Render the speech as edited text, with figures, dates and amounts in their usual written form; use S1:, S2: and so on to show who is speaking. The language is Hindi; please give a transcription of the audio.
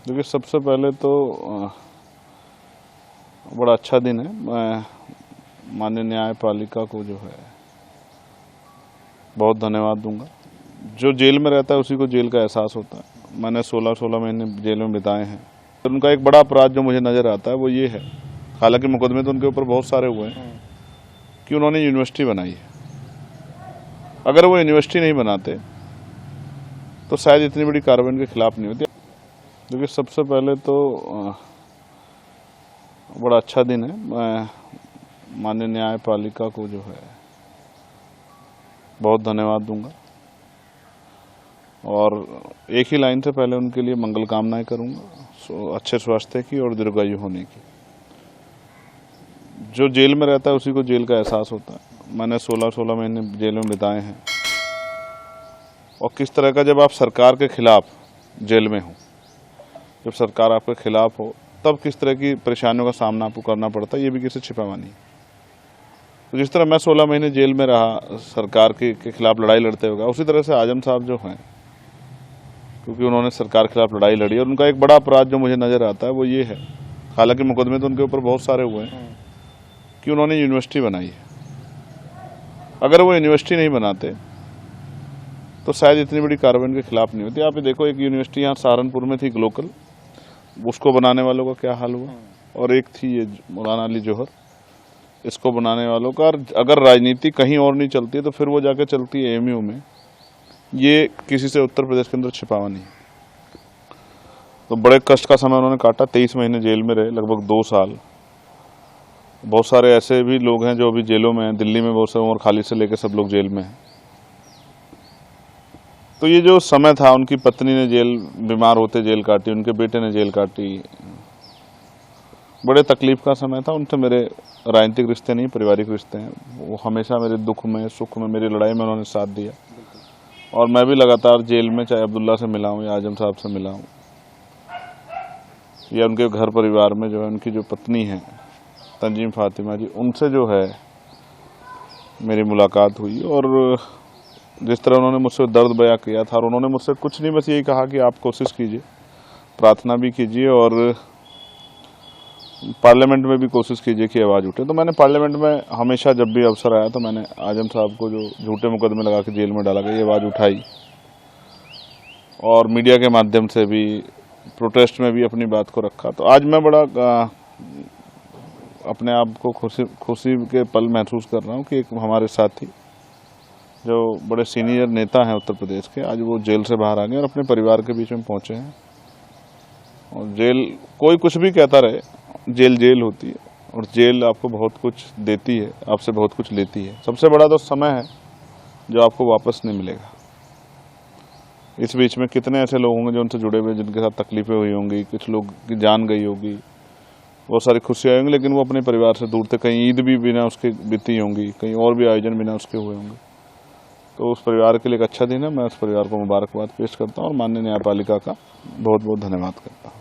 S1: देखिए, सबसे पहले तो बड़ा अच्छा दिन है। मैं माननीय न्यायपालिका को जो है बहुत धन्यवाद दूंगा। जो जेल में रहता है उसी को जेल का एहसास होता है। मैंने 16 महीने जेल में बिताए हैं। तो उनका एक बड़ा अपराध जो मुझे नज़र आता है वो ये है, हालांकि मुकदमे तो उनके ऊपर बहुत सारे हुए हैं, कि उन्होंने यूनिवर्सिटी बनाई है। अगर वो यूनिवर्सिटी नहीं बनाते तो शायद इतनी बड़ी कार्रवाई उनके खिलाफ नहीं होती। देखिए, सबसे पहले तो बड़ा अच्छा दिन है। मैं माननीय न्यायपालिका को जो है बहुत धन्यवाद दूंगा और एक ही लाइन से पहले उनके लिए मंगल कामनाएं करूंगा, अच्छे स्वास्थ्य की और दीर्घायु होने की। जो जेल में रहता है उसी को जेल का एहसास होता है। मैंने 16 महीने जेल में बिताए हैं और किस तरह का, जब आप सरकार के खिलाफ जेल में हो, जब सरकार आपके खिलाफ हो, तब किस तरह की परेशानियों का सामना आपको करना पड़ता है, ये भी किसी छिपावा नहीं। तो जिस तरह मैं 16 महीने जेल में रहा सरकार के खिलाफ लड़ाई लड़ते हुए, उसी तरह से आजम साहब जो हैं, क्योंकि उन्होंने सरकार के खिलाफ लड़ाई लड़ी और उनका एक बड़ा अपराध जो मुझे नज़र आता है वो ये है, हालांकि मुकदमे तो उनके ऊपर बहुत सारे हुए हैं, कि उन्होंने यूनिवर्सिटी बनाई है। अगर वो यूनिवर्सिटी नहीं बनाते तो शायद इतनी बड़ी कार्रवाई उनके खिलाफ नहीं होती। आप ये देखो, एक यूनिवर्सिटी यहाँ सहारनपुर में थी लोकल, उसको बनाने वालों का क्या हाल हुआ, और एक थी ये मौलाना अली जौहर, इसको बनाने वालों का। अगर राजनीति कहीं और नहीं चलती है तो फिर वो जाके चलती है एएमयू में। ये किसी से उत्तर प्रदेश के अंदर छिपावा नहीं। तो बड़े कष्ट का समय उन्होंने काटा, 23 महीने जेल में रहे, लगभग 2 साल। बहुत सारे ऐसे भी लोग हैं जो अभी जेलों में हैं, दिल्ली में बहुत सारे, उमर खालिद से लेकर सब लोग जेल में हैं। तो ये जो समय था, उनकी पत्नी ने जेल, बीमार होते जेल काटी, उनके बेटे ने जेल काटी, बड़े तकलीफ का समय था। उनसे मेरे राजनीतिक रिश्ते नहीं, पारिवारिक रिश्ते हैं। वो हमेशा मेरे दुख में, सुख में, मेरी लड़ाई में उन्होंने साथ दिया और मैं भी लगातार जेल में, चाहे अब्दुल्ला से मिला हूँ या आजम साहब से मिला हूँ या उनके घर परिवार में जो है, उनकी जो पत्नी है तंजीम फातिमा जी, उनसे जो है मेरी मुलाकात हुई। और जिस तरह उन्होंने मुझसे दर्द बयां किया था, और उन्होंने मुझसे कुछ नहीं, बस यही कहा कि आप कोशिश कीजिए, प्रार्थना भी कीजिए और पार्लियामेंट में भी कोशिश कीजिए कि आवाज़ उठे। तो मैंने पार्लियामेंट में हमेशा, जब भी अवसर आया, तो मैंने आजम साहब को जो झूठे मुकदमे लगा के जेल में डाला गया, ये आवाज़ उठाई और मीडिया के माध्यम से भी, प्रोटेस्ट में भी अपनी बात को रखा। तो आज मैं बड़ा अपने आप को खुशी के पल महसूस कर रहा हूँ कि एक हमारे साथी जो बड़े सीनियर नेता हैं उत्तर प्रदेश के, आज वो जेल से बाहर आ गए और अपने परिवार के बीच में पहुँचे हैं। और जेल, कोई कुछ भी कहता रहे, जेल जेल होती है और जेल आपको बहुत कुछ देती है, आपसे बहुत कुछ लेती है। सबसे बड़ा तो समय है जो आपको वापस नहीं मिलेगा। इस बीच में कितने ऐसे लोग होंगे जो उनसे जुड़े हुए, जिनके साथ तकलीफें हुई होंगी, कुछ लोग की जान गई होगी, बहुत सारी खुशियाँ होंगी, लेकिन वो अपने परिवार से दूर थे। कहीं ईद भी बिना उसके बीती होंगी, कहीं और भी आयोजन बिना उसके हुए होंगे। तो उस परिवार के लिए एक अच्छा दिन है। मैं उस परिवार को मुबारकबाद पेश करता हूँ और माननीय न्यायपालिका का बहुत बहुत धन्यवाद करता हूँ।